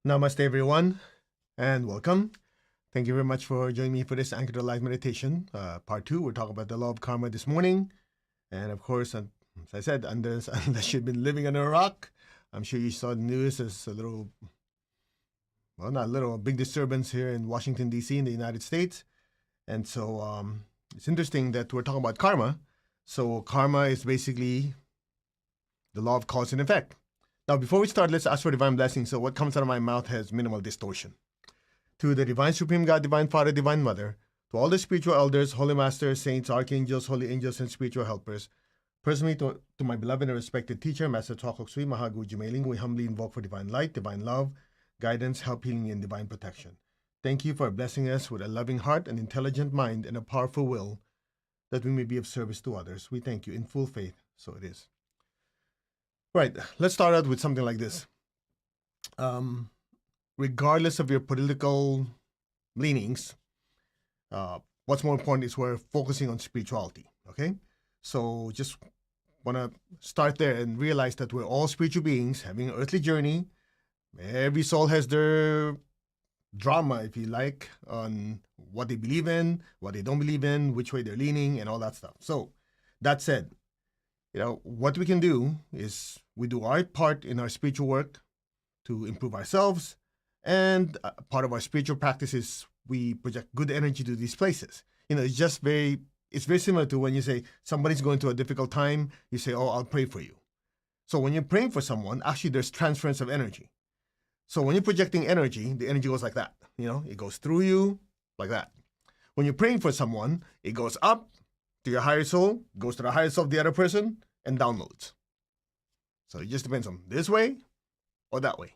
Namaste, everyone, and welcome. Thank you very much for joining me for this Anchor to Life meditation. Part two, we're talking about the law of karma this morning. And of course, as I said, unless you've been living under a rock, I'm sure you saw the news. There's a little, well, not a little, a big disturbance here in Washington, D.C., in the United States. And so it's interesting that we're talking about karma. So, karma is basically the law of cause and effect. Now, before we start, let's ask for divine blessing. So what comes out of my mouth has minimal distortion. To the divine supreme God, divine Father, divine Mother, to all the spiritual elders, holy masters, saints, archangels, holy angels, and spiritual helpers, personally to my beloved and respected teacher, Master Choa Kok Sui Mahaguruji Jumeling, we humbly invoke for divine light, divine love, guidance, help, healing, and divine protection. Thank you for blessing us with a loving heart, an intelligent mind, and a powerful will that we may be of service to others. We thank you in full faith. So it is. Right, let's start out with something like this. Regardless of your political leanings, what's more important is we're focusing on spirituality, okay? So just want to start there and realize that we're all spiritual beings having an earthly journey. Every soul has their drama, if you like, on what they believe in, what they don't believe in, which way they're leaning, and all that stuff. So that said, what we can do is we do our part in our spiritual work to improve ourselves, and part of our spiritual practice is we project good energy to these places. It's very similar to when you say somebody's going through a difficult time, you say, oh, I'll pray for you. So when you're praying for someone, actually there's transference of energy. So when you're projecting energy, the energy goes like that. It goes through you like that. When you're praying for someone, it goes up to your higher soul, goes to the higher soul of the other person, and downloads. So it just depends on this way or that way.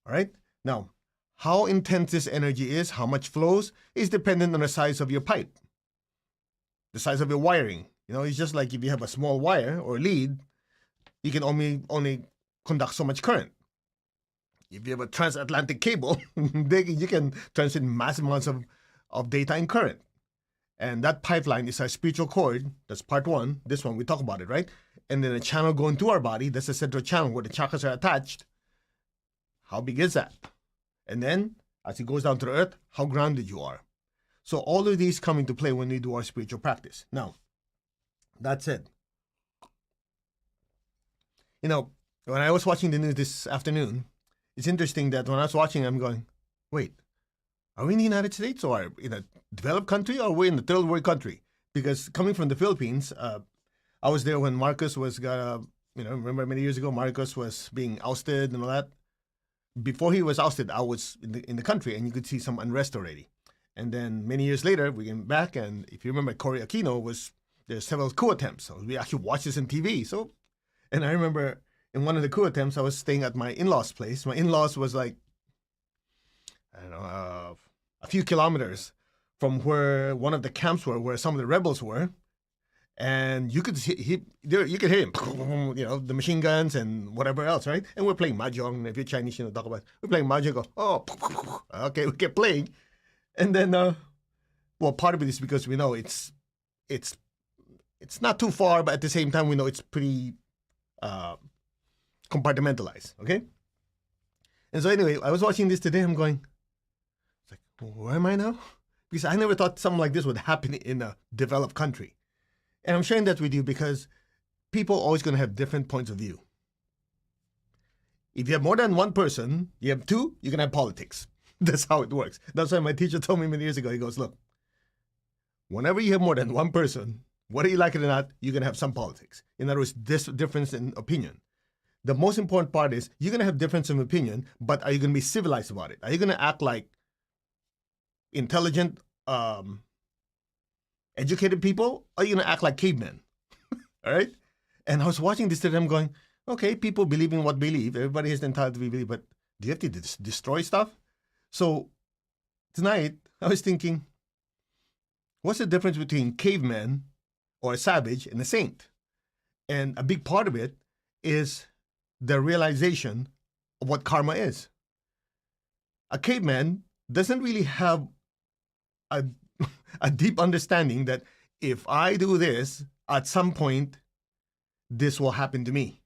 All right? Now, how intense this energy is, how much flows, is dependent on the size of your pipe, the size of your wiring. It's just like if you have a small wire or lead, you can only conduct so much current. If you have a transatlantic cable, you can transmit massive amounts of data and current. And that pipeline is our spiritual cord. That's part one. This one, we talk about it, right? And then a channel going to our body. That's the central channel where the chakras are attached. How big is that? And then, as it goes down to the earth, how grounded you are. So all of these come into play when we do our spiritual practice. Now, that said, when I was watching the news this afternoon, it's interesting that when I was watching, I'm going, wait, are we in the United States or in a developed country, or we're in a third world country? Because coming from the Philippines, I was there when Marcos was remember many years ago, Marcos was being ousted and all that. Before he was ousted, I was in the country, and you could see some unrest already. And then many years later, we came back, and if you remember, Cory Aquino there's several coup attempts. So we actually watched this on TV. And I remember in one of the coup attempts, I was staying at my in-laws' place. My in-laws was like, I don't know, a few kilometers from where one of the camps were, where some of the rebels were, and you could you could hear him, the machine guns and whatever else, right? And we're playing mahjong. If you're Chinese, talk about we're playing mahjong. Go, oh, okay, we kept playing, and then part of it is because we know it's not too far, but at the same time we know it's pretty compartmentalized. Okay, and so anyway, I was watching this today. I'm going, where am I now? Because I never thought something like this would happen in a developed country. And I'm sharing that with you because people are always going to have different points of view. If you have more than one person, you have two, you can have politics. That's how it works. That's why my teacher told me many years ago, he goes, look, whenever you have more than one person, whether you like it or not, you're going to have some politics. In other words, this difference in opinion. The most important part is you're going to have difference in opinion, but are you going to be civilized about it? Are you going to act like intelligent, educated people, or are you going to act like cavemen? All right? And I was watching this today, I'm going, okay, people believe in what they believe. Everybody has the entitled to believe, but do you have to destroy stuff? So tonight, I was thinking, what's the difference between caveman or a savage and a saint? And a big part of it is the realization of what karma is. A caveman doesn't really have a deep understanding that if I do this, at some point, this will happen to me.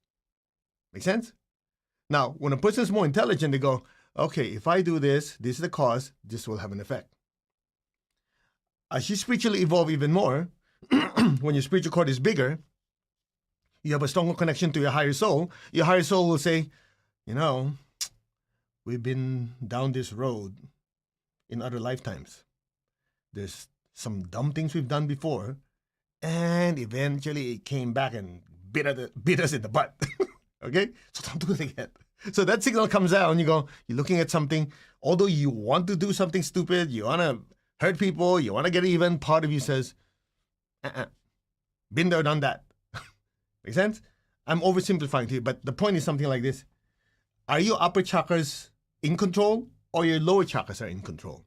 Make sense? Now, when a person is more intelligent, they go, okay, if I do this, this is the cause, this will have an effect. As you spiritually evolve even more, when your spiritual cord is bigger, you have a stronger connection to your higher soul will say, you know, we've been down this road in other lifetimes. There's some dumb things we've done before, and eventually it came back and bit us in the butt. Okay? So don't do it again. So that signal comes out and you're looking at something, although you want to do something stupid, you want to hurt people, you want to get even, part of you says, been there, done that. Make sense? I'm oversimplifying to you, but the point is something like this. Are your upper chakras in control or your lower chakras are in control?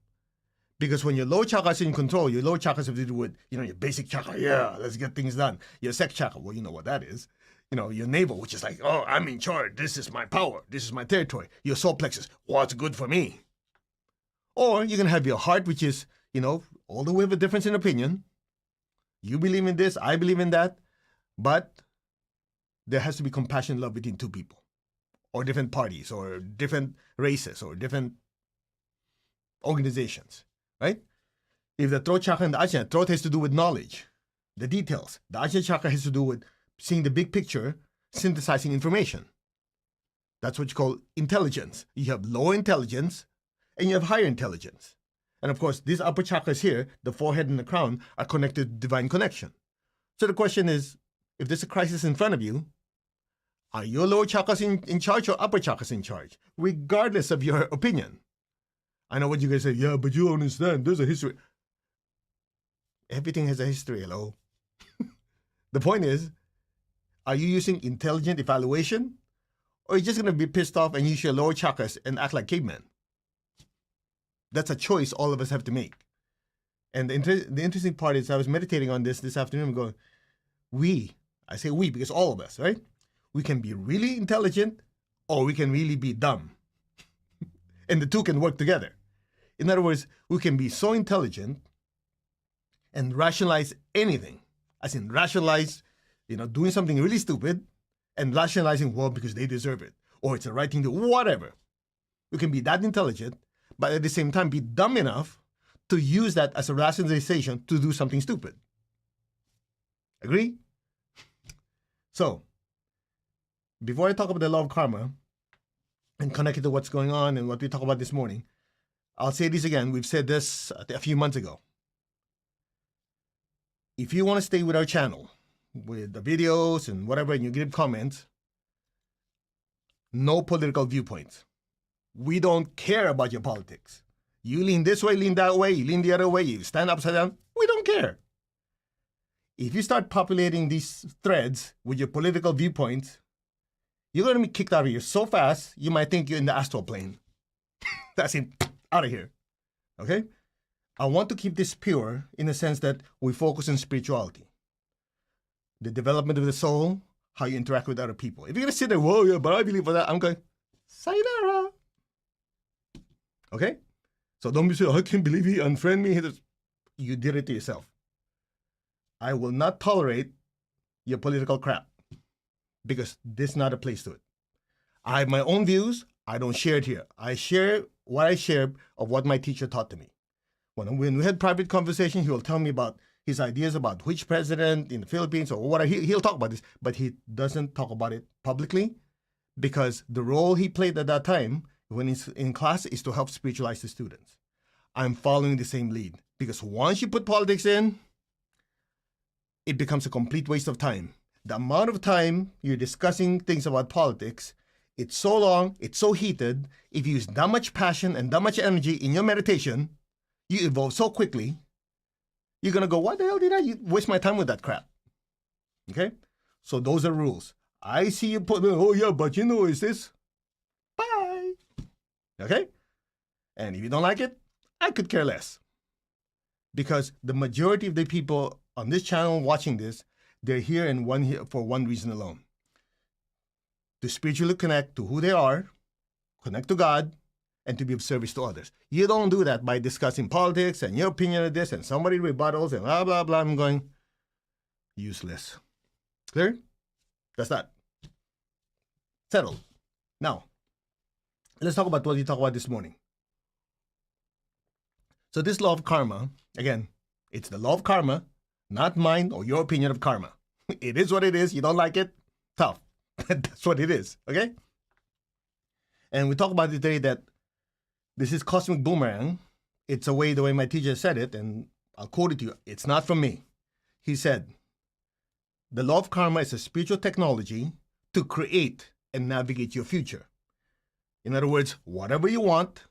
Because when your lower chakras are in control, your lower chakras have to do with, your basic chakra, yeah, let's get things done. Your sex chakra, well, you know what that is. Your navel, which is like, oh, I'm in charge. This is my power. This is my territory. Your solar plexus, what's good for me? Or you can have your heart, which is, although we have a difference in opinion, you believe in this, I believe in that, but there has to be compassion and love between two people, or different parties, or different races, or different organizations, right? If the throat chakra and the Ajna, throat has to do with knowledge, the details. The Ajna chakra has to do with seeing the big picture, synthesizing information. That's what you call intelligence. You have lower intelligence and you have higher intelligence. And of course, these upper chakras here, the forehead and the crown, are connected to divine connection. So the question is, if there's a crisis in front of you, are your lower chakras in charge or upper chakras in charge? Regardless of your opinion. I know what you guys say, yeah, but you don't understand. There's a history. Everything has a history, hello? The point is, are you using intelligent evaluation? Or are you just going to be pissed off and use your lower chakras and act like cavemen? That's a choice all of us have to make. And the interesting part is I was meditating on this afternoon and going, I say we because all of us, right? We can be really intelligent or we can really be dumb. And the two can work together. In other words, we can be so intelligent and rationalize anything. As in rationalize, doing something really stupid and rationalizing, well, because they deserve it. Or it's the right thing to do, whatever. We can be that intelligent, but at the same time be dumb enough to use that as a rationalization to do something stupid. Agree? So, before I talk about the law of karma and connect it to what's going on and what we talked about this morning, I'll say this again. We've said this a few months ago. If you want to stay with our channel, with the videos and whatever, and you give comments, no political viewpoints. We don't care about your politics. You lean this way, lean that way, you lean the other way, you stand upside down. We don't care. If you start populating these threads with your political viewpoints, you're going to be kicked out of here so fast, you might think you're in the astral plane. That's it. Out of here. Okay? I want to keep this pure in the sense that we focus on spirituality. The development of the soul, how you interact with other people. If you're going to sit there, whoa, yeah, but I believe for that, I'm going, sayonara. Okay? So don't be saying, I can't believe he unfriended me. You did it to yourself. I will not tolerate your political crap because this is not a place to it. I have my own views. I don't share it here. I share what I share of what my teacher taught to me. When we had private conversation, he will tell me about his ideas about which president in the Philippines or whatever. He'll talk about this, but he doesn't talk about it publicly because the role he played at that time when he's in class is to help spiritualize the students. I'm following the same lead because once you put politics in, it becomes a complete waste of time. The amount of time you're discussing things about politics, it's so long, it's so heated. If you use that much passion and that much energy in your meditation, you evolve so quickly, you're going to go, what the hell did I waste my time with that crap? Okay? So those are rules. I see you put, oh yeah, but is this? Bye. Okay? And if you don't like it, I could care less. Because the majority of the people on this channel watching this, they're here for one reason alone. To spiritually connect to who they are, connect to God, and to be of service to others. You don't do that by discussing politics and your opinion of this and somebody rebuttals and blah, blah, blah. I'm going, useless. Clear? That's that. Settled. Now, let's talk about what we talked about this morning. So this law of karma, again, it's the law of karma, not mine or your opinion of karma. It is what it is. You don't like it? Tough. That's what it is, okay? And we talk about it today that this is cosmic boomerang. It's the way my teacher said it, and I'll quote it to you. It's not from me. He said, the law of karma is a spiritual technology to create and navigate your future. In other words, whatever you want,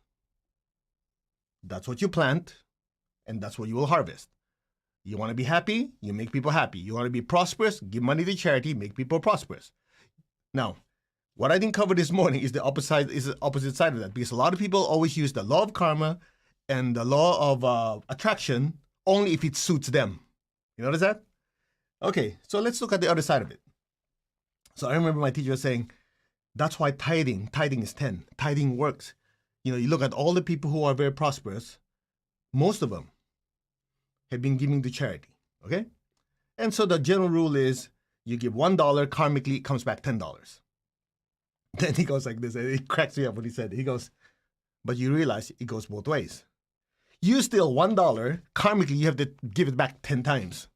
that's what you plant, and that's what you will harvest. You want to be happy, you make people happy. You want to be prosperous, give money to charity, make people prosperous. Now, what I didn't cover this morning is the opposite side of that, because a lot of people always use the law of karma and the law of attraction only if it suits them. You notice that? Okay, so let's look at the other side of it. So I remember my teacher was saying, that's why tithing is 10. Tithing works. You look at all the people who are very prosperous, most of them have been giving to charity, okay? And so the general rule is you give $1, karmically it comes back $10. Then he goes like this, and it cracks me up when he said it. He goes, but you realize it goes both ways. You steal $1, karmically you have to give it back 10 times.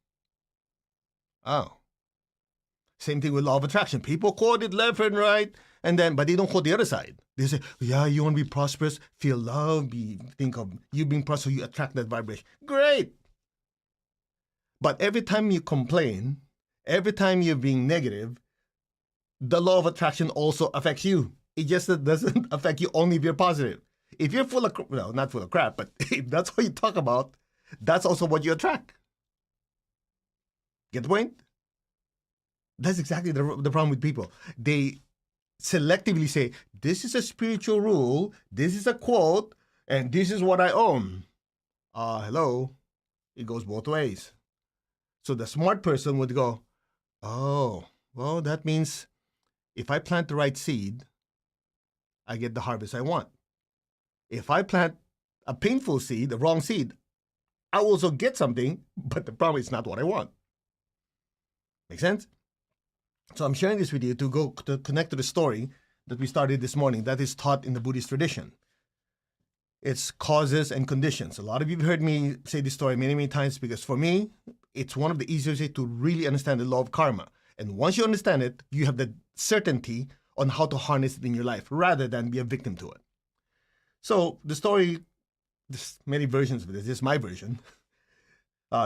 Oh. Same thing with law of attraction. People quote it left and right, but they don't quote the other side. They say, yeah, you want to be prosperous, feel love, think of you being prosperous, you attract that vibration. Great. But every time you complain, every time you're being negative, the law of attraction also affects you. It just doesn't affect you only if you're positive. If you're full of, well, not full of crap, but if that's what you talk about, that's also what you attract. Get the point? That's exactly the problem with people. They selectively say, this is a spiritual rule, this is a quote, and this is what I own. Hello? It goes both ways. So the smart person would go, oh, well, that means if I plant the right seed, I get the harvest I want. If I plant a painful seed, the wrong seed, I also get something, but the problem is not what I want. Make sense? So I'm sharing this with you to connect to the story that we started this morning that is taught in the Buddhist tradition. It's causes and conditions. A lot of you have heard me say this story many, many times because for me, it's one of the easiest ways to really understand the law of karma. And once you understand it, you have the certainty on how to harness it in your life rather than be a victim to it. So the story, there's many versions of this. This is my version.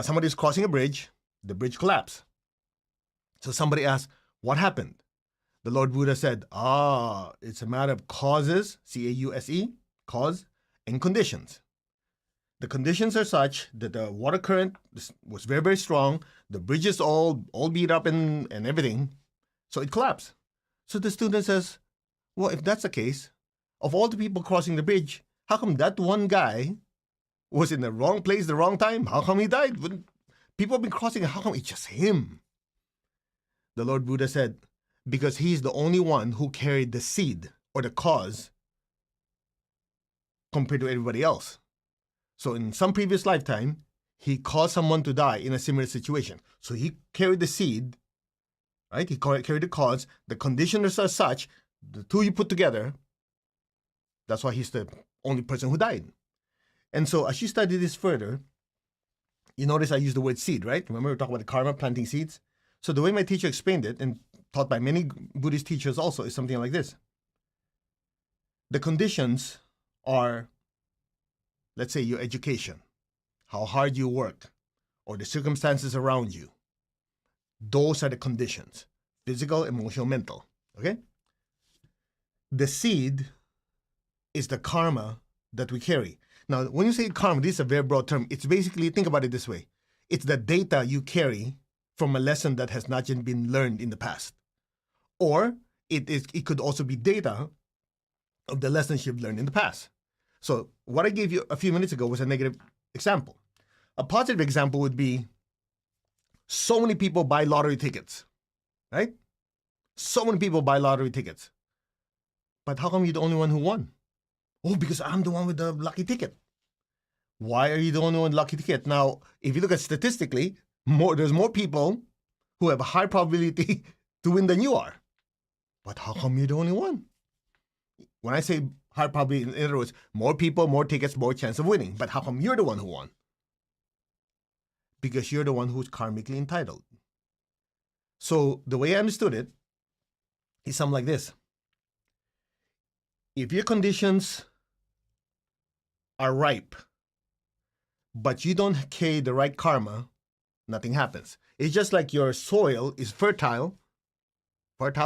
Somebody's crossing a bridge. The bridge collapsed. So somebody asked, what happened? The Lord Buddha said, it's a matter of causes, C-A-U-S-E, cause, and conditions. The conditions are such that the water current was very, very strong. The bridge is all beat up and everything. So it collapsed. So the student says, well, if that's the case, of all the people crossing the bridge, how come that one guy was in the wrong place, the wrong time? How come he died? When people have been crossing, how come it's just him? The Lord Buddha said, because he's the only one who carried the seed or the cause compared to everybody else. So in some previous lifetime, he caused someone to die in a similar situation. So he carried the seed, right? He carried the cause. The conditions are such, the two you put together, that's why he's the only person who died. And so as you study this further, you notice I use the word seed, right? Remember we talked about the karma, planting seeds? So the way my teacher explained it, and taught by many Buddhist teachers also, is something like this. The conditions are, let's say, your education, how hard you work, or the circumstances around you. Those are the conditions, physical, emotional, mental, okay? The seed is the karma that we carry. Now, when you say karma, this is a very broad term. It's basically, think about it this way. It's the data you carry from a lesson that has not yet been learned in the past. Or it could also be data of the lessons you've learned in the past. So what I gave you a few minutes ago was a negative example. A positive example would be so many people buy lottery tickets, right? So many people buy lottery tickets. But how come you're the only one who won? Oh, because I'm the one with the lucky ticket. Why are you the only one with the lucky ticket? Now, if you look at statistically, there's more people who have a high probability to win than you are. But how come you're the only one? When I say higher probability. In other words, more people, more tickets, more chance of winning. But how come you're the one who won? Because you're the one who's karmically entitled. So the way I understood it is something like this. If your conditions are ripe, but you don't carry the right karma, nothing happens. It's just like your soil is fertile, but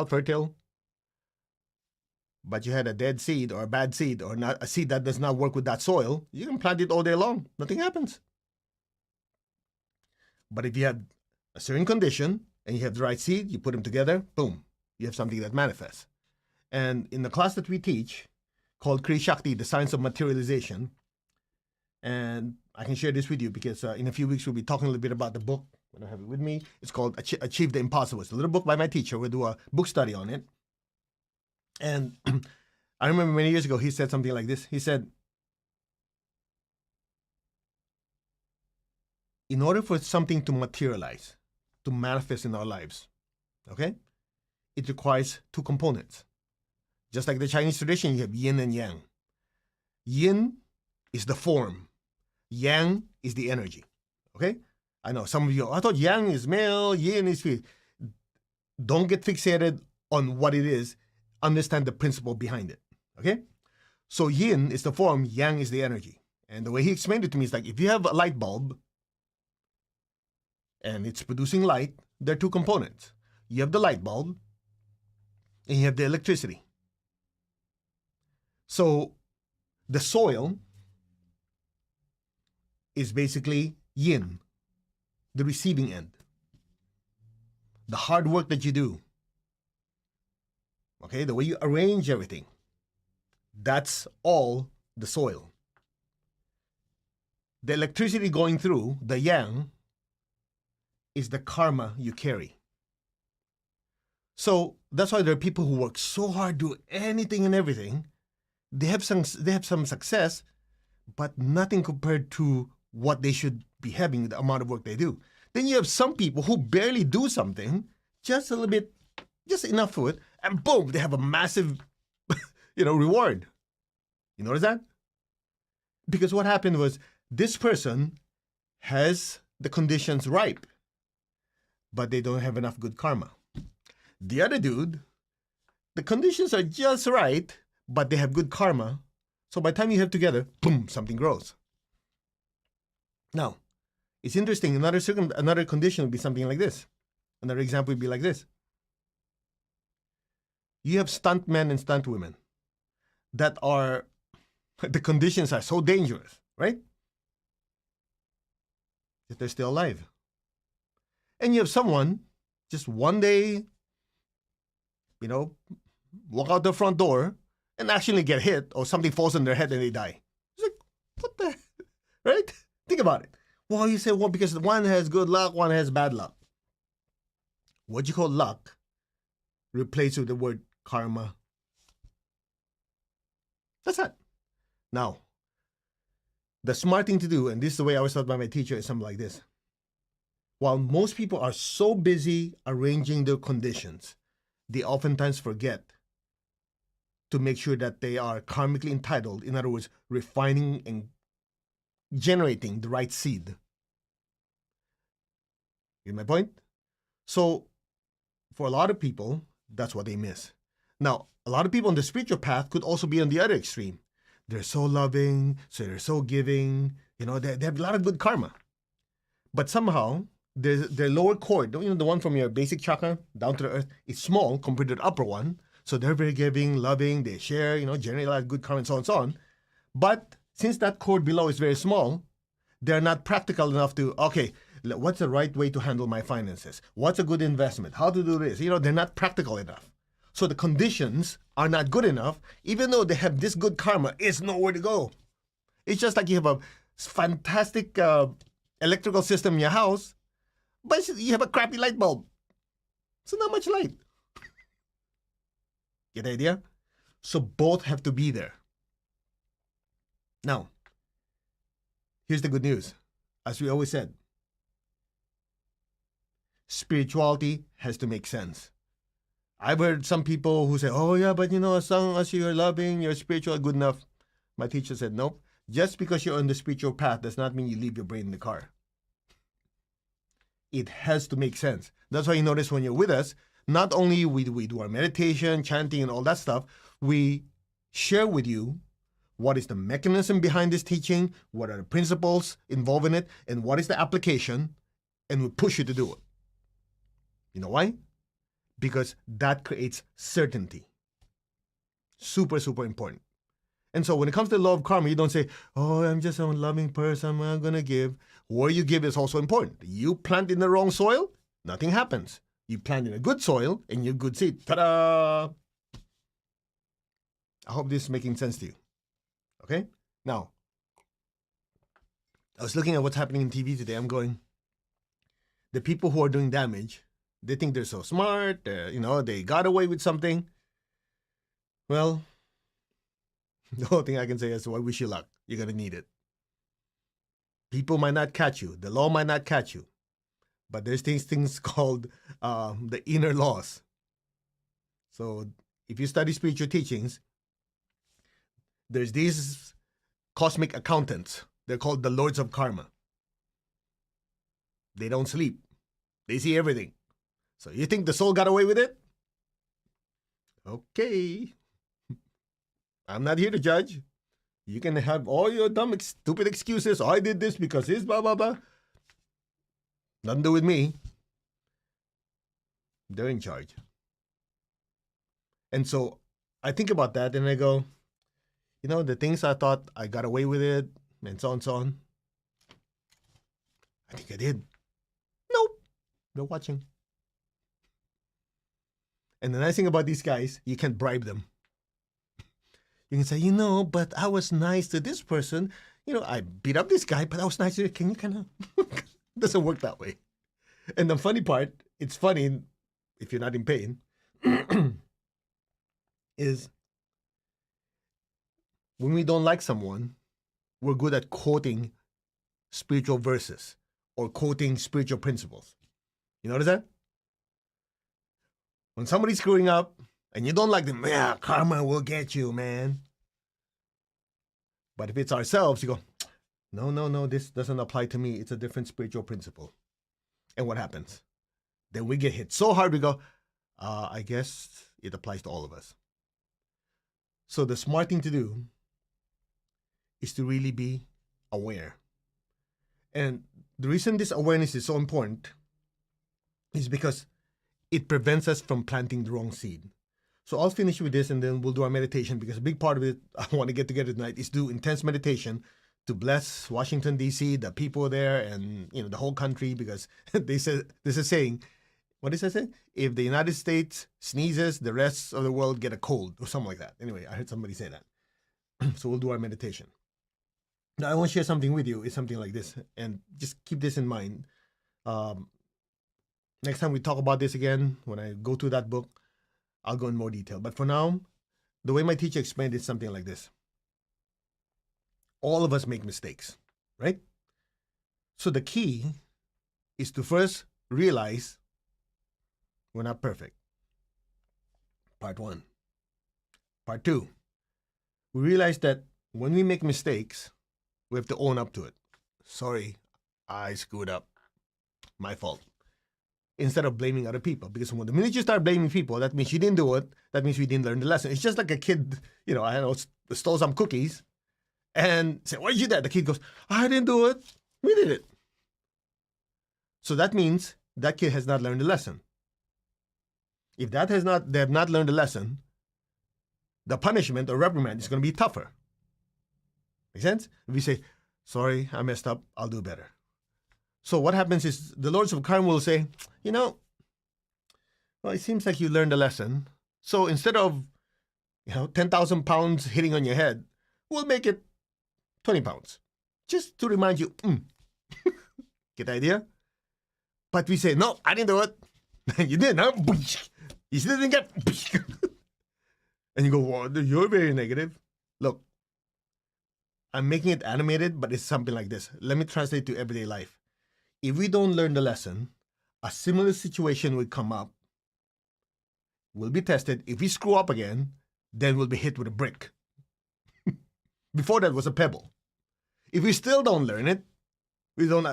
you had a dead seed or a bad seed or not a seed that does not work with that soil, you can plant it all day long. Nothing happens. But if you have a certain condition and you have the right seed, you put them together, boom, you have something that manifests. And in the class that we teach, called Kriya Shakti, the Science of Materialization, and I can share this with you because in a few weeks we'll be talking a little bit about the book. I don't have it with me. It's called Achieve the Impossible. It's a little book by my teacher. We'll do a book study on it. And I remember many years ago, he said something like this. He said, in order for something to materialize, to manifest in our lives, okay, it requires two components. Just like the Chinese tradition, you have yin and yang. Yin is the form. Yang is the energy, okay? I know some of you, I thought yang is male, yin is female. Don't get fixated on what it is. Understand the principle behind it, okay? So yin is the form, yang is the energy. And the way he explained it to me is like, if you have a light bulb and it's producing light, there are two components. You have the light bulb and you have the electricity. So the soil is basically yin, the receiving end. The hard work that you do, okay, the way you arrange everything, that's all the soil. The electricity going through, the yang, is the karma you carry. So that's why there are people who work so hard, do anything and everything. They have some success, but nothing compared to what they should be having, the amount of work they do. Then you have some people who barely do something, just a little bit, just enough for it, and boom, they have a massive, reward. You notice that? Because what happened was this person has the conditions ripe, but they don't have enough good karma. The other dude, the conditions are just right, but they have good karma. So by the time you have together, boom, something grows. Now, it's interesting. Another condition would be something like this. Another example would be like this. You have stunt men and stunt women that are, the conditions are so dangerous, right? That they're still alive. And you have someone, just one day, walk out the front door and actually get hit or something falls on their head and they die. It's like, what the, right? Think about it. Well, you say, well, because one has good luck, one has bad luck. What you call luck, replace with the word karma. That's it. Now, the smart thing to do, and this is the way I was taught by my teacher, is something like this. While most people are so busy arranging their conditions, they oftentimes forget to make sure that they are karmically entitled. In other words, refining and generating the right seed. Get my point? So, for a lot of people, that's what they miss. Now, a lot of people on the spiritual path could also be on the other extreme. They're so loving, so they're so giving, they have a lot of good karma. But somehow, their lower cord, the one from your basic chakra down to the earth, is small compared to the upper one. So they're very giving, loving, they share, generate a lot of good karma and so on and so on. But since that cord below is very small, they're not practical enough to, okay, what's the right way to handle my finances? What's a good investment? How to do this? They're not practical enough. So the conditions are not good enough, even though they have this good karma, it's nowhere to go. It's just like you have a fantastic electrical system in your house, but you have a crappy light bulb. So not much light. Get the idea? So both have to be there. Now, here's the good news. As we always said, spirituality has to make sense. I've heard some people who say, oh, yeah, but as long as you're loving, you're spiritual, good enough. My teacher said, nope. Just because you're on the spiritual path does not mean you leave your brain in the car. It has to make sense. That's why you notice when you're with us, not only we do our meditation, chanting, and all that stuff, we share with you what is the mechanism behind this teaching, what are the principles involved in it, and what is the application, and we push you to do it. You know why? Because that creates certainty. Super, super important. And so when it comes to the law of karma, you don't say, oh, I'm just a loving person, I'm going to give. Where you give is also important. You plant in the wrong soil, nothing happens. You plant in a good soil and you good seed. Ta-da! I hope this is making sense to you. Okay? Now, I was looking at what's happening in TV today. I'm going, the people who are doing damage, they think they're so smart, they got away with something. Well, the whole thing I can say is, I wish you luck. You're going to need it. People might not catch you. The law might not catch you. But there's these things called the inner laws. So if you study spiritual teachings, there's these cosmic accountants. They're called the lords of karma. They don't sleep. They see everything. So you think the soul got away with it? Okay. I'm not here to judge. You can have all your dumb, stupid excuses. I did this because this, blah, blah, blah. Nothing to do with me. They're in charge. And so I think about that and I go, the things I thought I got away with it and so on, so on. I think I did. Nope. They're watching. And the nice thing about these guys, you can't bribe them. You can say, but I was nice to this person. I beat up this guy, but I was nice to you. Can you kind of... Doesn't work that way. And the funny part, it's funny if you're not in pain, is when we don't like someone, we're good at quoting spiritual verses or quoting spiritual principles. You notice that? When somebody's screwing up and you don't like them, yeah, karma will get you, man. But if it's ourselves, you go, no, this doesn't apply to me. It's a different spiritual principle. And what happens? Then we get hit so hard, we go, I guess it applies to all of us. So the smart thing to do is to really be aware. And the reason this awareness is so important is because it prevents us from planting the wrong seed. So I'll finish with this and then we'll do our meditation, because a big part of it I want to get together tonight is do intense meditation to bless Washington, D.C., the people there, and the whole country, because they said, there's a saying, what is that saying? If the United States sneezes, the rest of the world get a cold or something like that. Anyway, I heard somebody say that. So we'll do our meditation. Now I want to share something with you. It's something like this, and just keep this in mind. Next time we talk about this again, when I go through that book, I'll go in more detail. But for now, the way my teacher explained it is something like this. All of us make mistakes, right? So the key is to first realize we're not perfect. Part one. Part two, we realize that when we make mistakes, we have to own up to it. Sorry, I screwed up. My fault. Instead of blaming other people. Because when the minute you start blaming people, that means you didn't do it. That means we didn't learn the lesson. It's just like a kid, stole some cookies and say, why did you do that? The kid goes, I didn't do it. We did it. So that means that kid has not learned the lesson. If they have not learned the lesson, the punishment or reprimand is going to be tougher. Make sense? If we say, sorry, I messed up, I'll do better. So what happens is the lords of karma will say, well, it seems like you learned a lesson. So instead of, 10,000 pounds hitting on your head, we'll make it 20 pounds. Just to remind you, get the idea? But we say, no, I didn't do it. You didn't, huh? You still didn't get. And you go, well, you're very negative. Look, I'm making it animated, but it's something like this. Let me translate to everyday life. If we don't learn the lesson, a similar situation will come up. we'll be tested. If we screw up again, then we'll be hit with a brick. Before that was a pebble. If we still don't learn it, we don't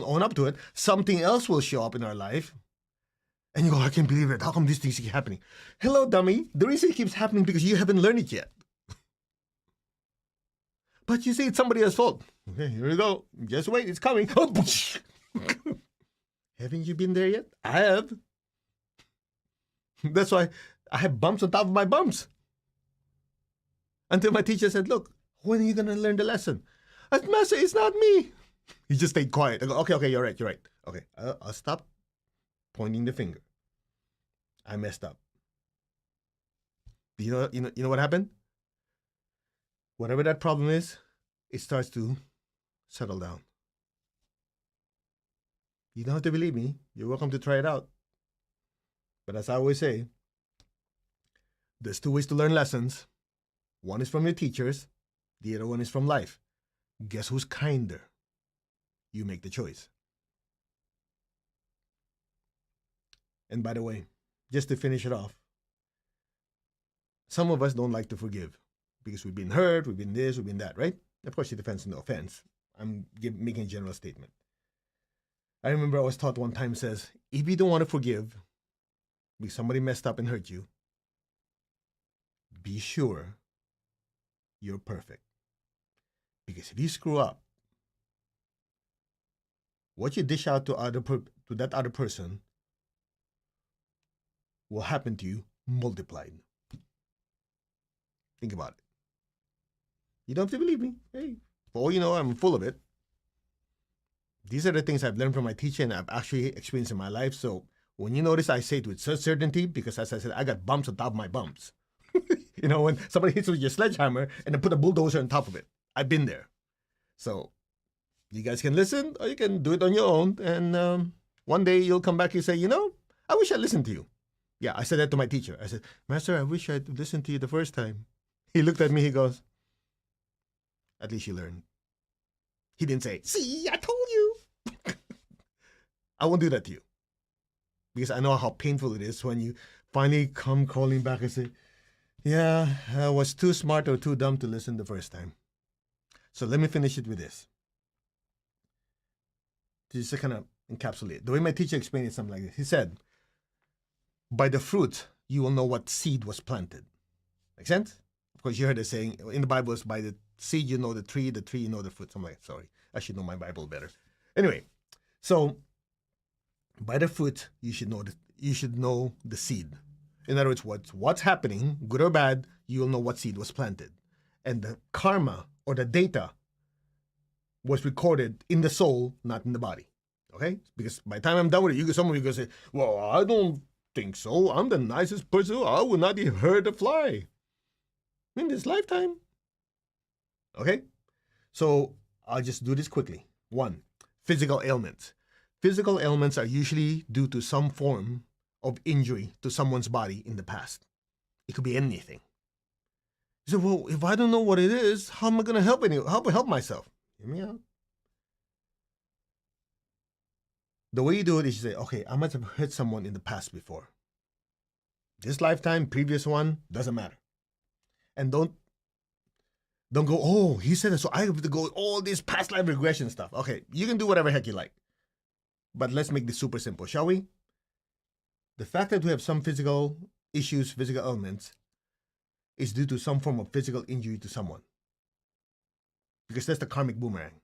own up to it, something else will show up in our life. And you go, I can't believe it. How come these things keep happening? Hello, dummy. The reason it keeps happening because you haven't learned it yet. But you say it's somebody else's fault. Okay, here we go. Just wait, it's coming. Haven't you been there yet? I have. That's why I have bumps on top of my bumps. Until my teacher said, look, when are you going to learn the lesson? I said, Master, it's not me. He just stayed quiet. I go, okay, you're right. Okay, I'll stop pointing the finger. I messed up. You know what happened? Whatever that problem is, it starts to settle down. You don't have to believe me. You're welcome to try it out. But as I always say, there's two ways to learn lessons. One is from your teachers. The other one is from life. Guess who's kinder? You make the choice. And by the way, just to finish it off, some of us don't like to forgive because we've been hurt, we've been this, we've been that, right? Of course, it depends on the offense. I'm making a general statement. I remember I was taught one time says, if you don't want to forgive because somebody messed up and hurt you, be sure you're perfect. Because if you screw up, what you dish out to that other person will happen to you multiplied. Think about it. You don't have to believe me. Hey, for all you know, I'm full of it. These are the things I've learned from my teacher and I've actually experienced in my life. So when you notice I say it with such certainty, because as I said, I got bumps on top of my bumps. You know, when somebody hits you with your sledgehammer and then put a bulldozer on top of it. I've been there. So you guys can listen or you can do it on your own. And one day you'll come back and say, you know, I wish I listened to you. Yeah, I said that to my teacher. I said, Master, I wish I'd listened to you the first time. He looked at me, he goes, at least you learned. He didn't say, see, I told you. I won't do that to you. Because I know how painful it is when you finally come calling back and say, yeah, I was too smart or too dumb to listen the first time. So let me finish it with this. Just to kind of encapsulate. The way my teacher explained it, something like this. He said, by the fruit, you will know what seed was planted. Make sense? Of course, you heard the saying, in the Bible, it's by the seed you know the tree you know the fruit. I'm like, sorry, I should know my Bible better. Anyway, so by the fruit, you should know the seed. In other words, what's happening, good or bad, you'll know what seed was planted. And the karma or the data was recorded in the soul, not in the body. Okay? Because by the time I'm done with it, some of you going to say, well, I don't think so. I'm the nicest person. I would not have hurt a fly in this lifetime. Okay? So I'll just do this quickly. 1, physical ailments. Physical ailments are usually due to some form of injury to someone's body in the past. It could be anything. You say, well, if I don't know what it is, how am I going to help myself? Hear me out. The way you do it is you say, okay, I must have hurt someone in the past before. This lifetime, previous one, doesn't matter. And don't go, oh, he said it, so I have to go all this past life regression stuff. Okay, you can do whatever heck you like. But let's make this super simple, shall we? The fact that we have some physical issues, physical ailments, is due to some form of physical injury to someone. Because that's the karmic boomerang.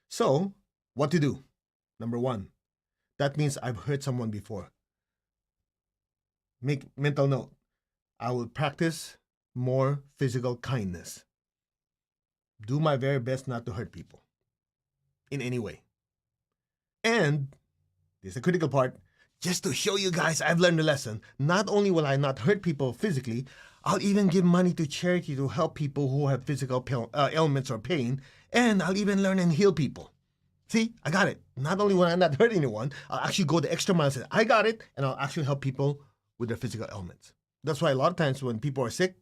So, what to do? Number 1, that means I've hurt someone before. Make mental note. I will practice more physical kindness. Do my very best not to hurt people in any way. And, this is a critical part, just to show you guys I've learned a lesson. Not only will I not hurt people physically, I'll even give money to charity to help people who have physical ailments or pain, and I'll even learn and heal people. See, I got it. Not only will I not hurt anyone, I'll actually go the extra mile and say, I got it, and I'll actually help people with their physical ailments. That's why a lot of times when people are sick,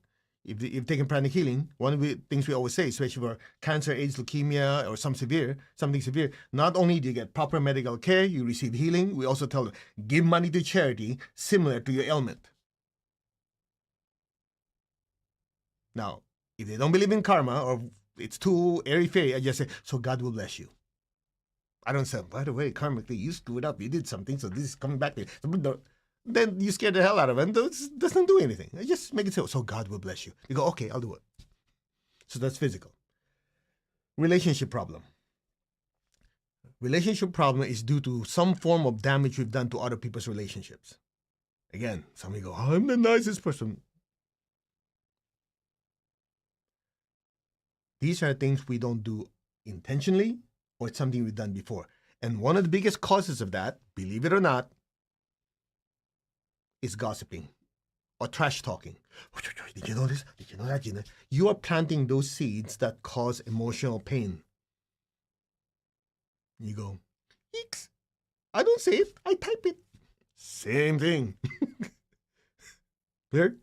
if you've taken pranic healing, one of the things we always say, especially for cancer, AIDS, leukemia, or something severe, not only do you get proper medical care, you receive healing, we also tell them, give money to charity similar to your ailment. Now, if they don't believe in karma or it's too airy-fairy, I just say, so God will bless you. I don't say, by the way, karmically, you screwed up. You did something, so this is coming back to you. Then you scare the hell out of it. It doesn't do anything. I just make it so God will bless you. You go, okay, I'll do it. So that's physical. Relationship problem. Relationship problem is due to some form of damage we've done to other people's relationships. Again, somebody go, I'm the nicest person. These are things we don't do intentionally, or it's something we've done before. And one of the biggest causes of that, believe it or not, is gossiping or trash talking. Did you know this? Did you know that? You are planting those seeds that cause emotional pain. You go, eeks. I don't say it, I type it. Same thing. Clear?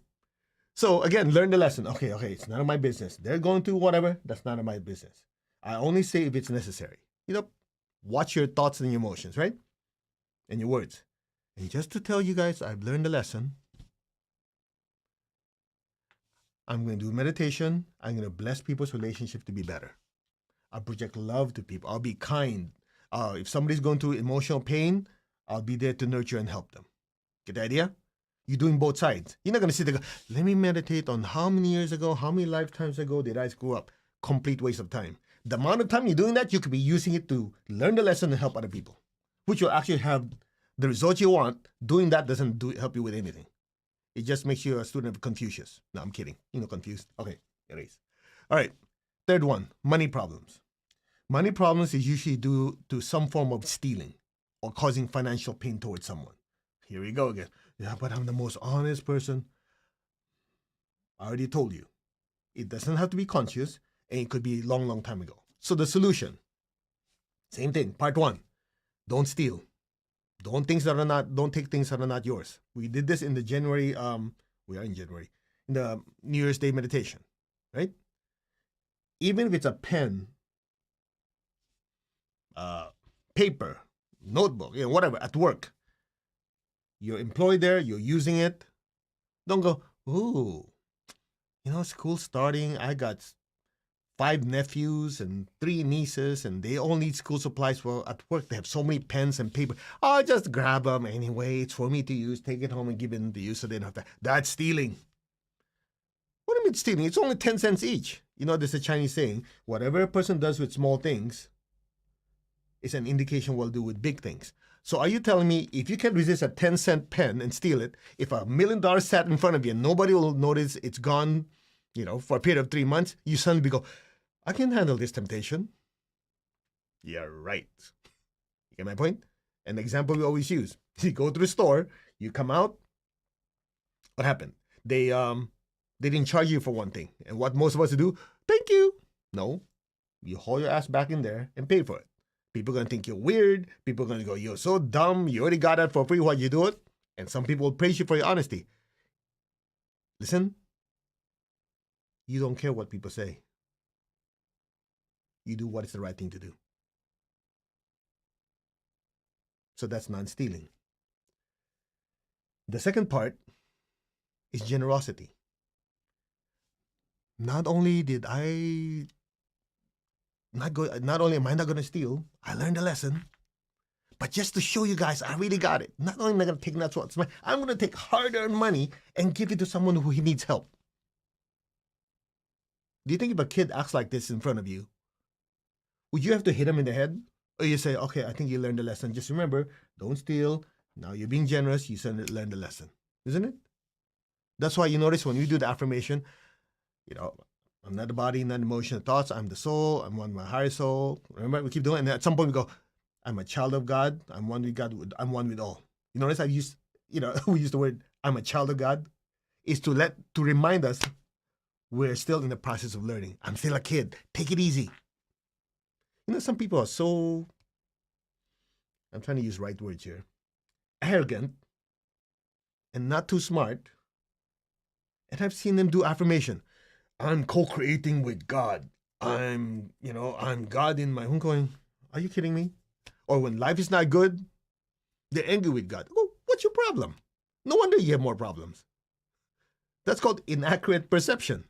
So again, learn the lesson. Okay, it's none of my business. They're going to whatever, that's none of my business. I only say if it's necessary. Watch your thoughts and your emotions, right? And your words. And just to tell you guys, I've learned the lesson. I'm going to do meditation. I'm going to bless people's relationship to be better. I'll project love to people. I'll be kind. If somebody's going through emotional pain, I'll be there to nurture and help them. Get the idea? You're doing both sides. You're not going to sit there and go, let me meditate on how many years ago, how many lifetimes ago did I screw up? Complete waste of time. The amount of time you're doing that, you could be using it to learn the lesson and help other people, which will actually have the results you want. Doing that doesn't help you with anything. It just makes you a student of Confucius. No, I'm kidding. Confused. Okay, erase. All right, third one, money problems. Money problems is usually due to some form of stealing or causing financial pain towards someone. Here we go again. Yeah, but I'm the most honest person. I already told you. It doesn't have to be conscious, and it could be a long, long time ago. So the solution, same thing. Part one, don't steal. Don't take things that are not yours. We did this in the January, we are in January, in the New Year's Day meditation, right? Even if it's a pen, paper, notebook, whatever, at work. You're employed there, you're using it. Don't go, ooh, school's starting. I got 5 nephews and 3 nieces, and they all need school supplies. Well, at work, they have so many pens and paper. I'll just grab them anyway. It's for me to use. Take it home and give it to you so they don't have to. That's stealing. What do you mean stealing? It's only 10 cents each. There's a Chinese saying, whatever a person does with small things is an indication what will do with big things. So are you telling me if you can resist a 10-cent pen and steal it, if $1 million sat in front of you and nobody will notice it's gone, for a period of 3 months, you suddenly go, I can handle this temptation. Yeah, right. You get my point? An example we always use. You go to the store, you come out, what happened? They didn't charge you for one thing. And what most of us do, thank you. No, you haul your ass back in there and pay for it. People are going to think you're weird. People are going to go, you're so dumb. You already got that for free. Why'd you do it? And some people will praise you for your honesty. Listen, you don't care what people say. You do what is the right thing to do. So that's non-stealing. The second part is generosity. Not only am I not going to steal, I learned a lesson, but just to show you guys I really got it. Not only am I going to take that's what's mine, I'm going to take hard-earned money and give it to someone who needs help. Do you think if a kid acts like this in front of you, would you have to hit him in the head? Or you say, okay, I think you learned the lesson. Just remember, don't steal. Now you're being generous. You learned the lesson. Isn't it? That's why you notice when we do the affirmation, I'm not the body, not emotional thoughts. I'm the soul. I'm one with my higher soul. Remember, we keep doing it. And at some point we go, I'm a child of God. I'm one with God. I'm one with all. You notice we use the word, I'm a child of God, is to remind us we're still in the process of learning. I'm still a kid. Take it easy. Some people are so, I'm trying to use right words here, arrogant and not too smart. And I've seen them do affirmation. I'm co-creating with God. I'm God in my, I'm going, are you kidding me? Or when life is not good, they're angry with God. Oh, what's your problem? No wonder you have more problems. That's called inaccurate perception.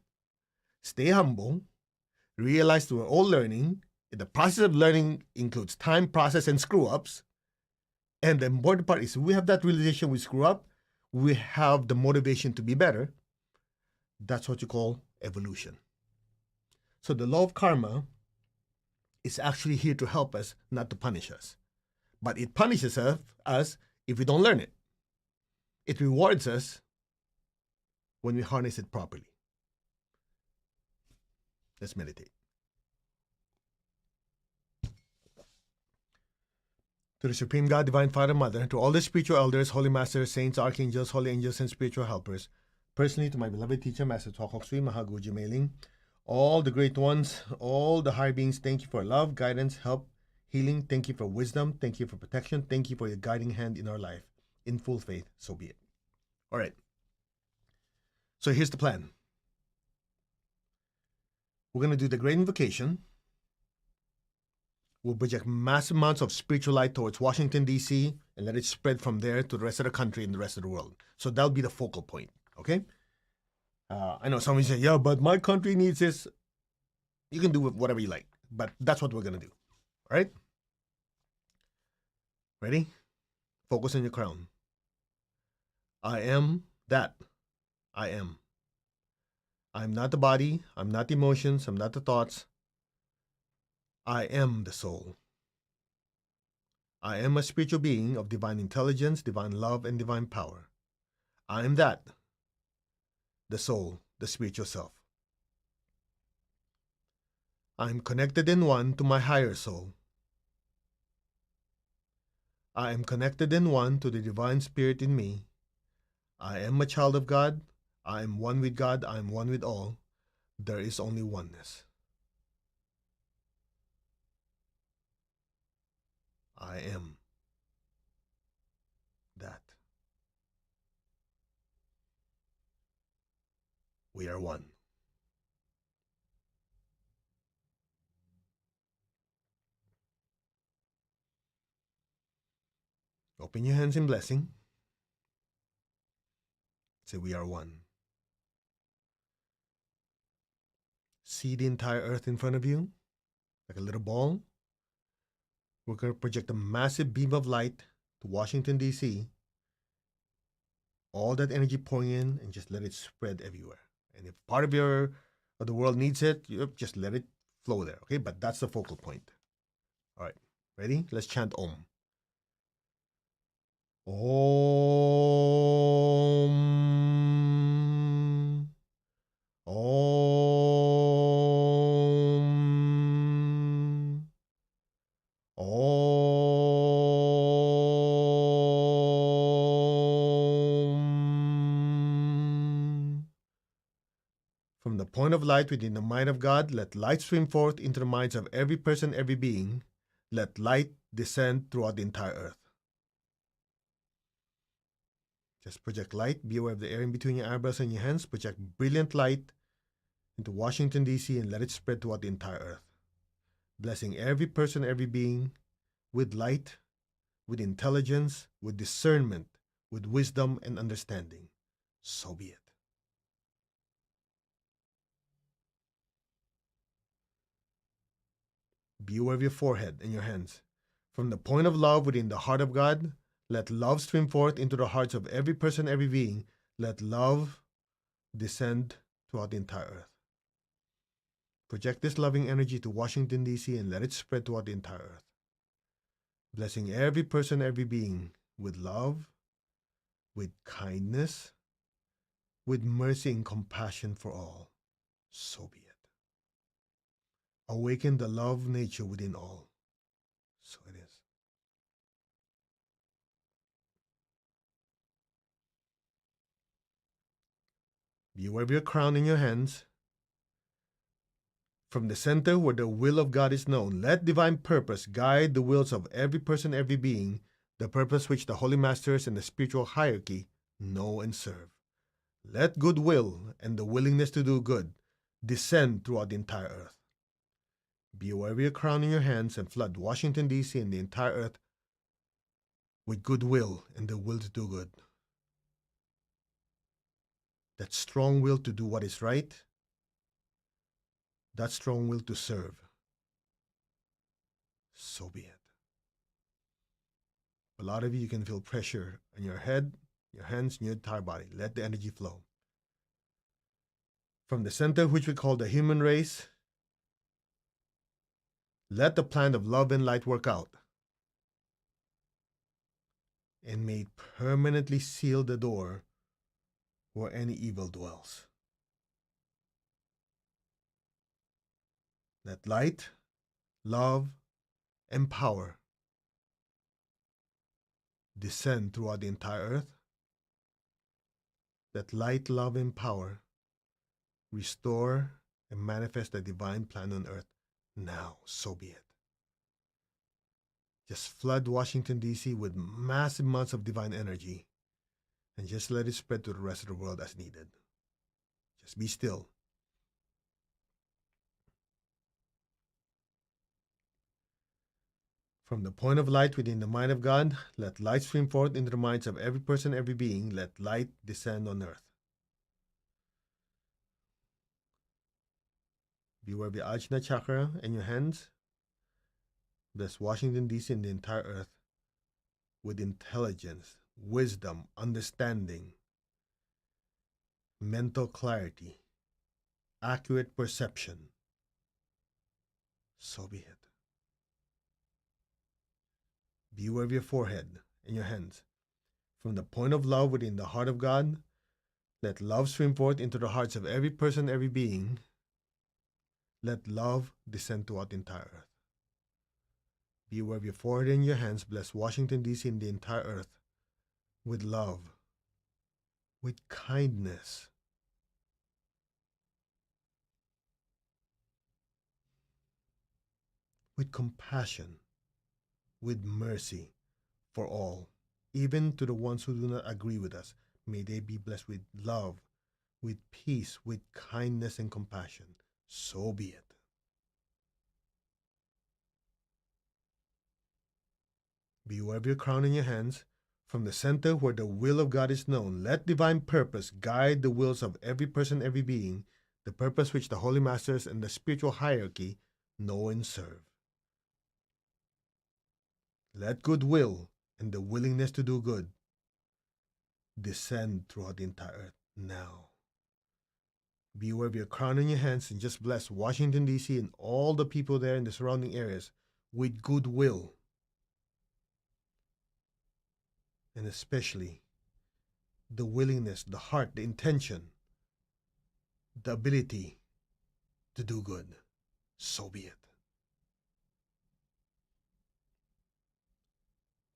Stay humble. Realize that we're all learning. The process of learning includes time, process, and screw ups. And the important part is we have that realization we screw up, we have the motivation to be better. That's what you call evolution. So the law of karma is actually here to help us, not to punish us. But it punishes us if we don't learn it. It rewards us when we harness it properly. Let's meditate. To the Supreme God, Divine Father, Mother, to all the spiritual elders, holy masters, saints, archangels, holy angels, and spiritual helpers, personally to my beloved teacher, Master Tuakok Sui Mahaguji Mailing, all the great ones, all the high beings, thank you for love, guidance, help, healing. Thank you for wisdom. Thank you for protection. Thank you for your guiding hand in our life. In full faith, so be it. All right. So here's the plan. We're going to do the great invocation. We'll project massive amounts of spiritual light towards Washington, D.C., and let it spread from there to the rest of the country and the rest of the world. So that'll be the focal point, okay? I know somebody say, yeah, but my country needs this. You can do whatever you like, but that's what we're going to do, all right? Ready? Focus on your crown. I am that I am. I'm not the body. I'm not the emotions. I'm not the thoughts. I am the soul. I am a spiritual being of divine intelligence, divine love, and divine power. I am that, the soul, the spiritual self. I am connected in one to my higher soul. I am connected in one to the divine spirit in me. I am a child of God. I am one with God. I am one with all. There is only oneness. I am that. We are one. Open your hands in blessing. Say, we are one. See the entire earth in front of you, like a little ball. We're going to project a massive beam of light to Washington, D.C. All that energy pouring in and just let it spread everywhere. And if part of the world needs it, you just let it flow there, okay? But that's the focal point. All right, ready? Let's chant Om. Om. Om. Om. From the point of light within the mind of God, let light stream forth into the minds of every person, every being. Let light descend throughout the entire earth. Just project light. Be aware of the air in between your eyebrows and your hands. Project brilliant light into Washington, D.C. and let it spread throughout the entire earth. Blessing every person, every being with light, with intelligence, with discernment, with wisdom and understanding. So be it. Be aware of your forehead and your hands. From the point of love within the heart of God, let love stream forth into the hearts of every person, every being. Let love descend throughout the entire earth. Project this loving energy to Washington, D.C. and let it spread throughout the entire earth. Blessing every person, every being with love, with kindness, with mercy and compassion for all. So be it. Awaken the love nature within all. So it is. Be aware of your crown in your hands. From the center where the will of God is known, let divine purpose guide the wills of every person, every being, the purpose which the Holy Masters and the spiritual hierarchy know and serve. Let goodwill and the willingness to do good descend throughout the entire earth. Be aware of your crown in your hands and flood Washington, D.C. and the entire earth with goodwill and the will to do good. That strong will to do what is right, that strong will to serve, so be it. A lot of you can feel pressure on your head, your hands, and your entire body. Let the energy flow. From the center, which we call the human race, let the plan of love and light work out, and may it permanently seal the door where any evil dwells. Let light, love, and power descend throughout the entire earth. Let light, love, and power restore and manifest the divine plan on earth now, so be it. Just flood Washington, D.C. with massive amounts of divine energy and just let it spread to the rest of the world as needed. Just be still. From the point of light within the mind of God, let light stream forth into the minds of every person, every being. Let light descend on earth. Beware of the Ajna chakra in your hands. Bless Washington, D.C. and the entire earth with intelligence, wisdom, understanding, mental clarity, accurate perception. So be it. Beware of your forehead and your hands. From the point of love within the heart of God, let love stream forth into the hearts of every person, every being. Let love descend throughout the entire earth. Beware of your forehead and your hands. Bless Washington, D.C. and the entire earth with love, with kindness, with compassion, with mercy for all, even to the ones who do not agree with us. May they be blessed with love, with peace, with kindness and compassion. So be it. Beware of your crown in your hands. From the center where the will of God is known, let divine purpose guide the wills of every person, every being, the purpose which the Holy Masters and the spiritual hierarchy know and serve. Let goodwill and the willingness to do good descend throughout the entire earth now. Beware of your crown in your hands and just bless Washington, D.C. and all the people there in the surrounding areas with goodwill. And especially the willingness, the heart, the intention, the ability to do good. So be it.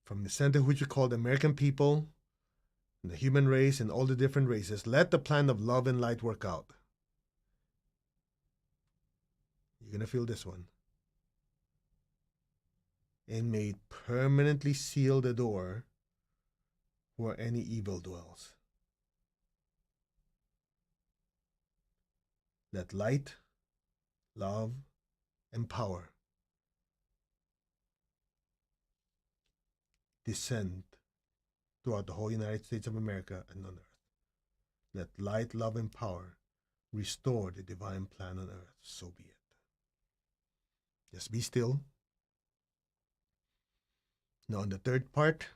From the center which we call the American people, the human race, and all the different races, let the plan of love and light work out. You're going to feel this one. And may it permanently seal the door where any evil dwells. Let light, love, and power descend throughout the whole United States of America and on earth. Let light, love, and power restore the divine plan on earth. So be it. Just be still. Now, in the third part,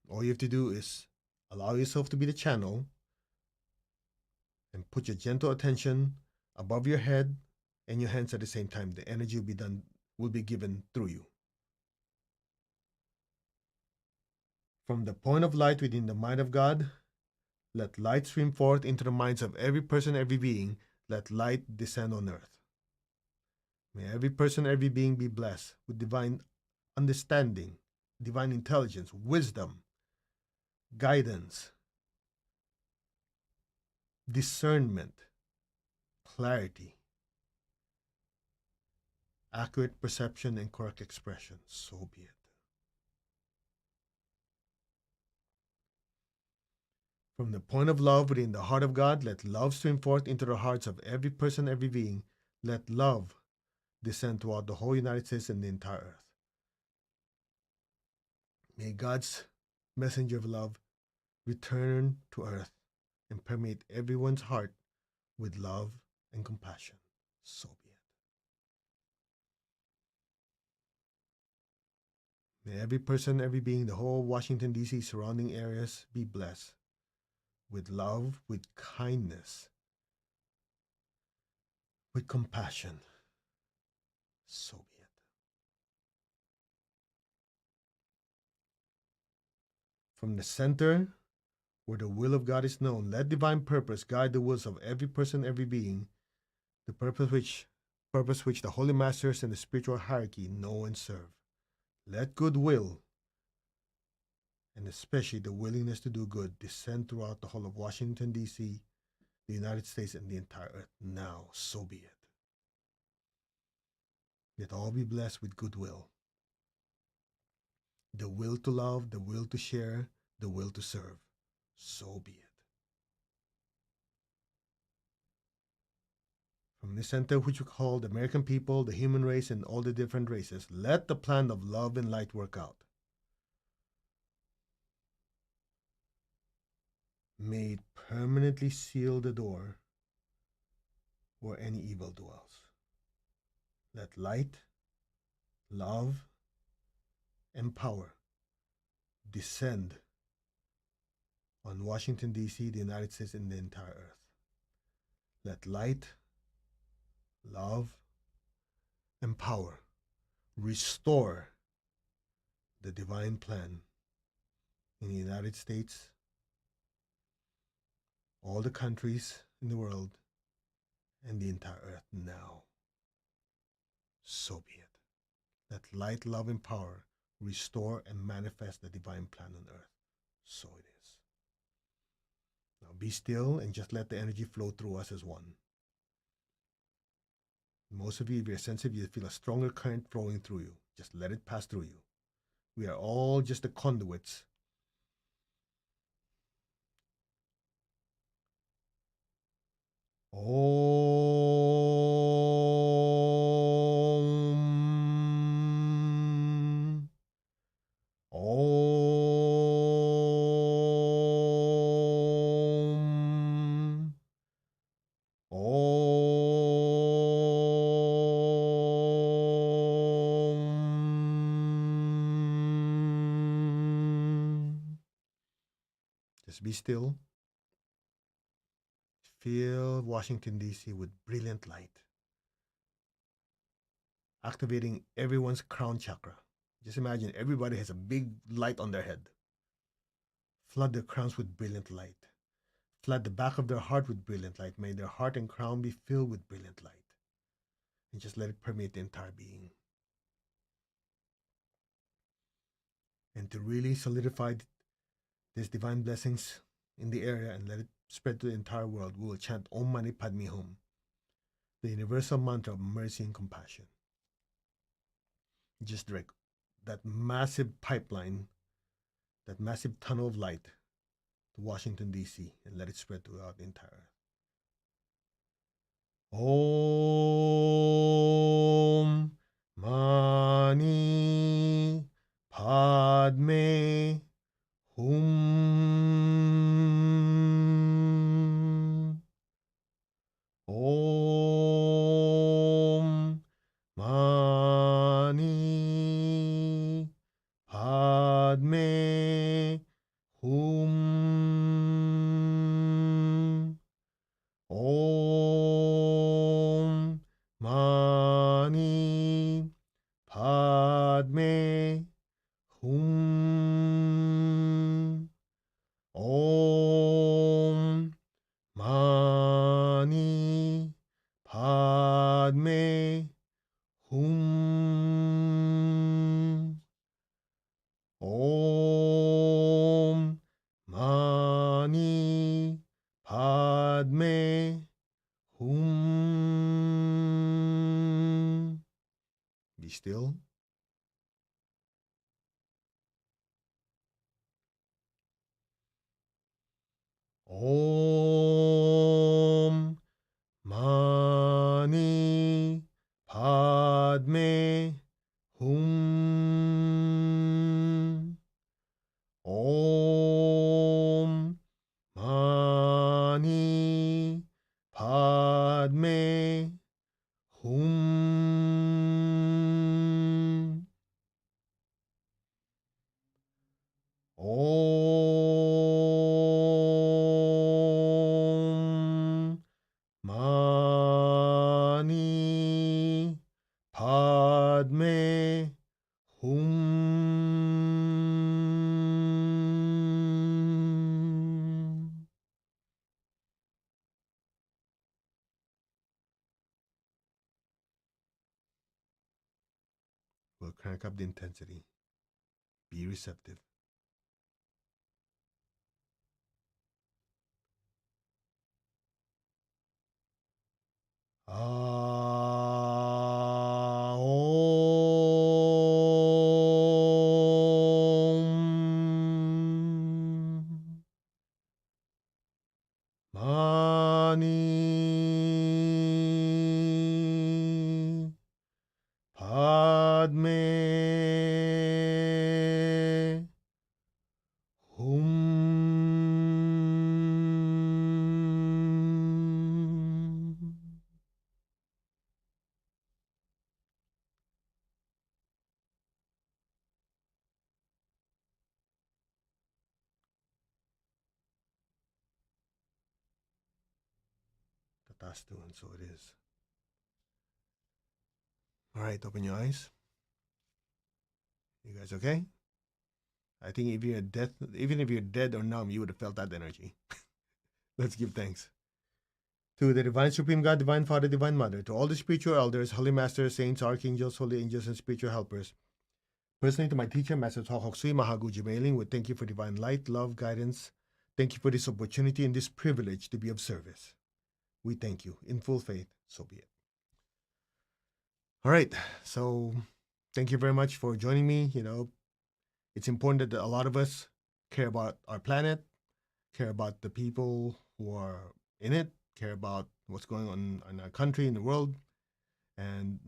all you have to do is allow yourself to be the channel and put your gentle attention above your head and your hands at the same time. The energy will be given through you. From the point of light within the mind of God, let light stream forth into the minds of every person, every being. Let light descend on earth. May every person, every being be blessed with divine understanding, divine intelligence, wisdom, guidance, discernment, clarity, accurate perception, and correct expression. So be it. From the point of love within the heart of God, let love stream forth into the hearts of every person, every being. Let love descend throughout the whole United States and the entire earth. May God's messenger of love return to earth and permeate everyone's heart with love and compassion. So be it. May every person, every being, the whole Washington, D.C. surrounding areas be blessed with love, with kindness, with compassion. So be it. From the center, where the will of God is known, let divine purpose guide the wills of every person, every being, the purpose which the holy masters and the spiritual hierarchy know and serve. Let goodwill, and especially the willingness to do good, descend throughout the whole of Washington, D.C., the United States, and the entire earth. Now, so be it. Let all be blessed with goodwill, the will to love, the will to share, the will to serve. So be it. From the center which we call the American people, the human race, and all the different races, let the plan of love and light work out. May it permanently seal the door where any evil dwells. Let light, love, and power descend on Washington, D.C., the United States, and the entire earth. Let light, love, and power restore the divine plan in the United States, all the countries in the world, and the entire earth now. So be it. Let light, love, and power restore and manifest the divine plan on earth. So it is. Now be still and just let the energy flow through us as one. Most of you, if you're sensitive, you feel a stronger current flowing through you. Just let it pass through you. We are all just the conduits. Om. Om. Om. Just be still. Fill Washington, D.C. with brilliant light, activating everyone's crown chakra. Just imagine everybody has a big light on their head. Flood their crowns with brilliant light. Flood the back of their heart with brilliant light. May their heart and crown be filled with brilliant light. And just let it permeate the entire being. And to really solidify these divine blessings in the area and let it spread to the entire world, we will chant Om Mani Padme Hum, the universal mantra of mercy and compassion. Just direct that massive pipeline, that massive tunnel of light to Washington, D.C., and let it spread throughout the entire earth. Om Mani Padme Hum. Om Mani Padme Hum. Om Mani Padme Hum. Om Mani Padme Hum. Om Mani Padme Hum. Be still. Om Mani Padme Hum. Om Mani Padme Hum. Hum. We'll crank up the intensity. Be receptive. Om. Mani Padme Hum. Tatastu, and so it is. All right, open your eyes. You guys okay? I think if you're dead, even if you're dead or numb, you would have felt that energy. Let's give thanks. To the Divine Supreme God, Divine Father, Divine Mother, to all the spiritual elders, holy masters, saints, archangels, holy angels, and spiritual helpers. Personally, to my teacher, Master Tao Hok Sui Mahaguji Mailing, we thank you for divine light, love, guidance. Thank you for this opportunity and this privilege to be of service. We thank you in full faith, so be it. All right, so thank you very much for joining me. You know, it's important that a lot of us care about our planet, care about the people who are in it, care about what's going on in our country, in the world. And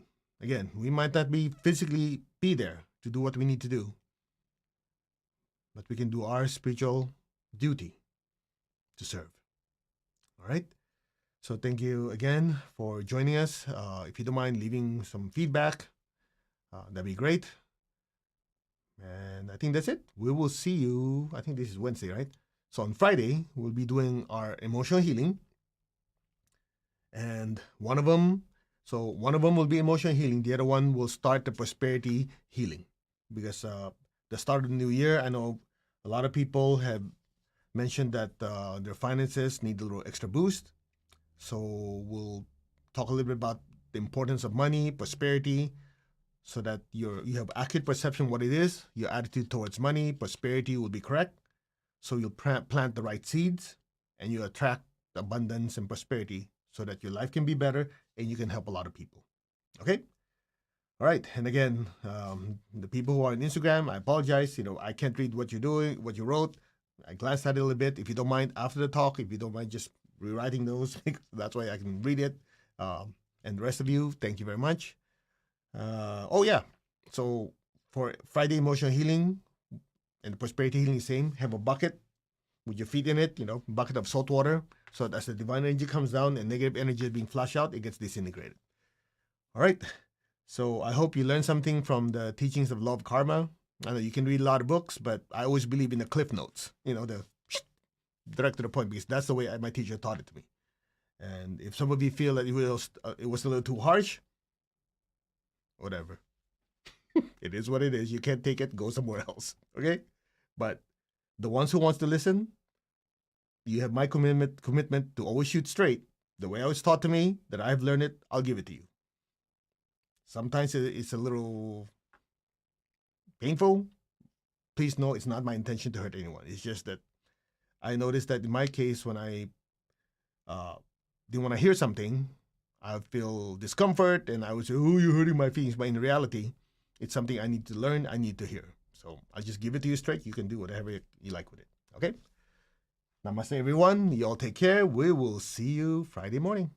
again, we might not be physically be there to do what we need to do, but we can do our spiritual duty to serve. All right? So thank you again for joining us. If you don't mind leaving some feedback, that'd be great. And I think that's it. We will see you. I think this is Wednesday, right? So on Friday, we'll be doing our emotional healing. And one of them will be emotional healing. The other one will start the prosperity healing. Because the start of the new year, I know a lot of people have mentioned that their finances need a little extra boost. So we'll talk a little bit about the importance of money, prosperity, so that you have accurate perception of what it is. Your attitude towards money, prosperity will be correct. So you'll plant the right seeds and you attract abundance and prosperity so that your life can be better and you can help a lot of people. Okay? All right. And again, the people who are on Instagram, I apologize. You know, I can't read what you're doing, what you wrote. I glanced at it a little bit. If you don't mind, after the talk, if you don't mind just rewriting those, that's why I can read it. And the rest of you, thank you very much. Oh, yeah. So for Friday Emotional Healing and the Prosperity Healing, same. Have a bucket with your feet in it, you know, bucket of salt water. So that as the divine energy comes down and negative energy is being flushed out, it gets disintegrated. All right. So I hope you learned something from the teachings of law of karma. I know you can read a lot of books, but I always believe in the cliff notes, you know, the direct to the point, because that's the way my teacher taught it to me. And if some of you feel that it was a little too harsh, whatever. It is what it is. You can't take it, go somewhere else. Okay? But the ones who wants to listen, you have my commitment to always shoot straight. The way I was taught to me, that I've learned it, I'll give it to you. Sometimes it's a little painful. Please know it's not my intention to hurt anyone. It's just that I noticed that in my case, when I hear something, I feel discomfort and I would say, oh, you're hurting my feelings. But in reality, it's something I need to learn, I need to hear. So I'll just give it to you straight. You can do whatever you like with it. Okay? Namaste, everyone. You all take care. We will see you Friday morning.